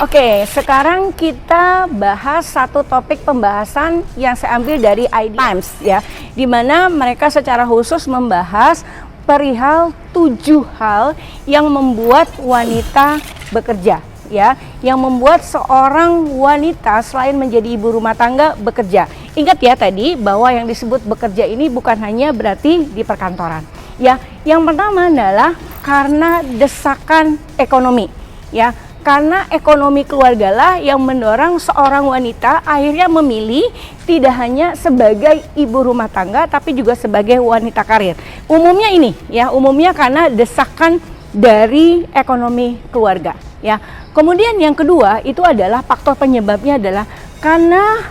Oke, sekarang kita bahas satu topik pembahasan yang saya ambil dari ID Times ya, di mana mereka secara khusus membahas perihal 7 hal yang membuat wanita bekerja ya, yang membuat seorang wanita selain menjadi ibu rumah tangga bekerja. Ingat ya tadi bahwa yang disebut bekerja ini bukan hanya berarti di perkantoran. Ya, yang pertama adalah karena desakan ekonomi ya. Karena ekonomi keluarga lah yang mendorong seorang wanita akhirnya memilih tidak hanya sebagai ibu rumah tangga tapi juga sebagai wanita karir. Umumnya ini ya, umumnya karena desakan dari ekonomi keluarga ya. Kemudian yang kedua itu adalah faktor penyebabnya adalah karena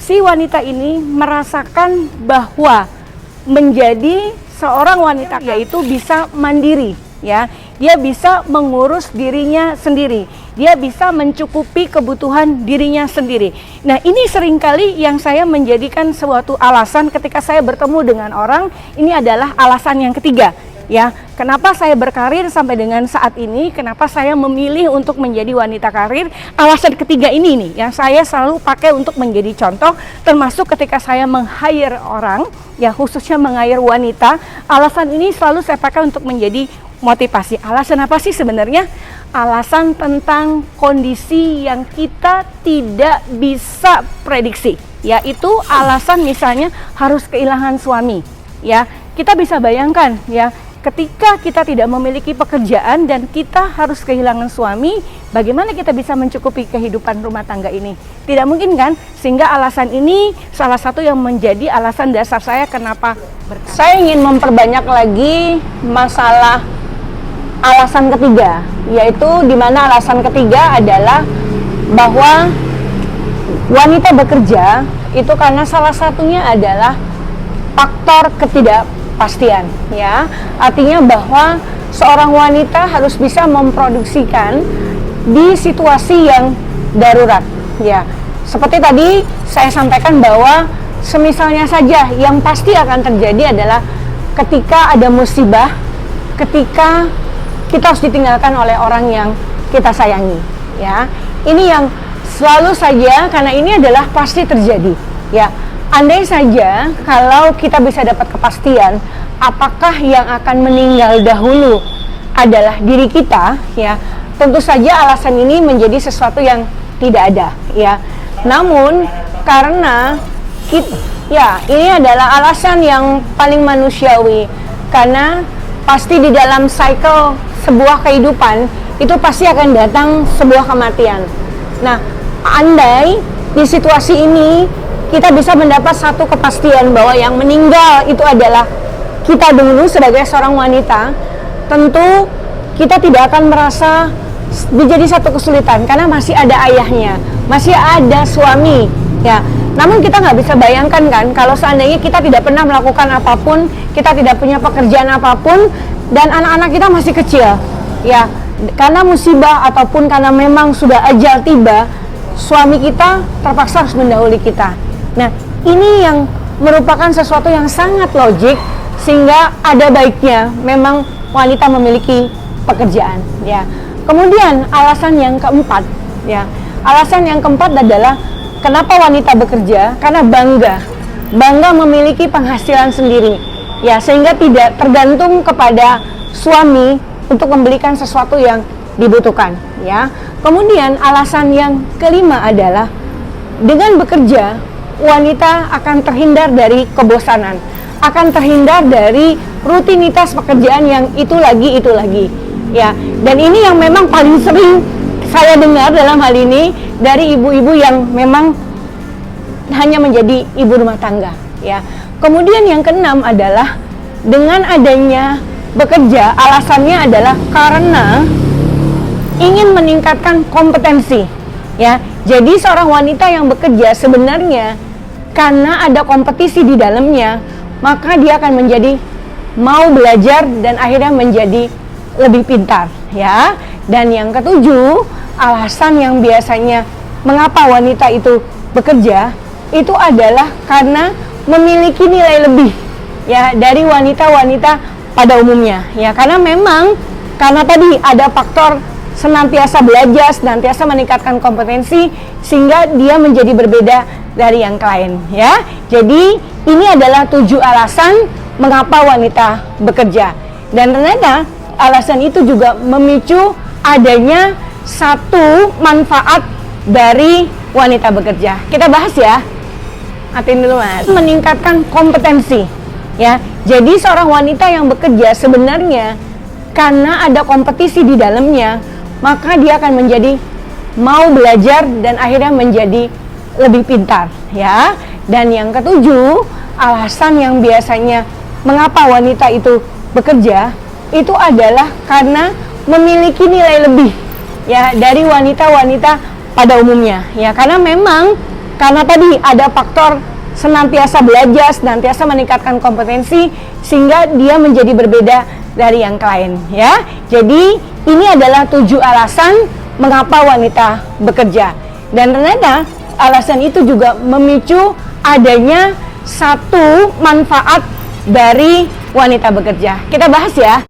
si wanita ini merasakan bahwa menjadi seorang wanita yaitu bisa mandiri ya, dia bisa mengurus dirinya sendiri, dia bisa mencukupi kebutuhan dirinya sendiri. Nah, ini seringkali yang saya menjadikan suatu alasan ketika saya bertemu dengan orang, ini adalah alasan yang ketiga ya, kenapa saya berkarir sampai dengan saat ini, kenapa saya memilih untuk menjadi wanita karir. Alasan ketiga ini nih yang saya selalu pakai untuk menjadi contoh, termasuk ketika saya meng-hire orang ya, khususnya meng-hire wanita. Alasan ini selalu saya pakai untuk menjadi motivasi. Alasan apa sih sebenarnya? Alasan tentang kondisi yang kita tidak bisa prediksi, yaitu alasan misalnya harus kehilangan suami ya. Kita bisa bayangkan ya, ketika kita tidak memiliki pekerjaan dan kita harus kehilangan suami, bagaimana kita bisa mencukupi kehidupan rumah tangga ini? Tidak mungkin kan? Sehingga alasan ini salah satu yang menjadi alasan dasar saya kenapa saya ingin memperbanyak lagi masalah alasan ketiga, yaitu dimana alasan ketiga adalah bahwa wanita bekerja itu karena salah satunya adalah faktor ketidakpastian ya. Artinya bahwa seorang wanita harus bisa memproduksikan di situasi yang darurat ya. Seperti tadi saya sampaikan bahwa semisalnya saja yang pasti akan terjadi adalah ketika ada musibah, ketika kita harus ditinggalkan oleh orang yang kita sayangi ya. Ini yang selalu saja, karena ini adalah pasti terjadi ya. Andai saja kalau kita bisa dapat kepastian apakah yang akan meninggal dahulu adalah diri kita ya, tentu saja alasan ini menjadi sesuatu yang tidak ada ya. Namun karena ya, ini adalah alasan yang paling manusiawi, karena pasti di dalam cycle sebuah kehidupan itu pasti akan datang sebuah kematian. Nah, andai di situasi ini kita bisa mendapat satu kepastian bahwa yang meninggal itu adalah kita dulu sebagai seorang wanita, tentu kita tidak akan merasa menjadi satu kesulitan karena masih ada ayahnya, masih ada suami ya. Namun kita nggak bisa bayangkan kan kalau seandainya kita tidak pernah melakukan apapun, kita tidak punya pekerjaan apapun, dan anak-anak kita masih kecil ya, karena musibah ataupun karena memang sudah ajal tiba, suami kita terpaksa harus mendahului kita. Nah, ini yang merupakan sesuatu yang sangat logik, sehingga ada baiknya memang wanita memiliki pekerjaan ya. Kemudian alasan yang keempat ya, alasan yang keempat adalah kenapa wanita bekerja, karena bangga memiliki penghasilan sendiri ya, sehingga tidak tergantung kepada suami untuk membelikan sesuatu yang dibutuhkan ya. Kemudian alasan yang kelima adalah dengan bekerja wanita akan terhindar dari kebosanan, akan terhindar dari rutinitas pekerjaan yang itu lagi ya. Dan ini yang memang paling sering saya dengar dalam hal ini dari ibu-ibu yang memang hanya menjadi ibu rumah tangga ya. Kemudian yang keenam adalah dengan adanya bekerja, alasannya adalah karena ingin meningkatkan kompetensi ya. Jadi seorang wanita yang bekerja sebenarnya karena ada kompetisi di dalamnya, maka dia akan menjadi mau belajar dan akhirnya menjadi lebih pintar ya. Dan yang ketujuh, alasan yang biasanya mengapa wanita itu bekerja itu adalah karena memiliki nilai lebih ya dari wanita-wanita pada umumnya ya, karena memang karena tadi ada faktor senantiasa belajar, senantiasa meningkatkan kompetensi sehingga dia menjadi berbeda dari yang lain ya. Jadi ini adalah 7 alasan mengapa wanita bekerja, dan ternyata alasan itu juga memicu adanya satu manfaat dari wanita bekerja. Kita bahas ya. Hatiin dulu Mas. Meningkatkan kompetensi ya. Jadi seorang wanita yang bekerja sebenarnya karena ada kompetisi di dalamnya, maka dia akan menjadi mau belajar dan akhirnya menjadi lebih pintar ya. Dan yang ketujuh, alasan yang biasanya mengapa wanita itu bekerja itu adalah karena memiliki nilai lebih ya dari wanita-wanita pada umumnya ya. Karena memang karena tadi ada faktor senantiasa belajar, senantiasa meningkatkan kompetensi sehingga dia menjadi berbeda dari yang lain ya. Jadi ini adalah 7 alasan mengapa wanita bekerja, dan ternyata alasan itu juga memicu adanya satu manfaat dari wanita bekerja. Kita bahas ya.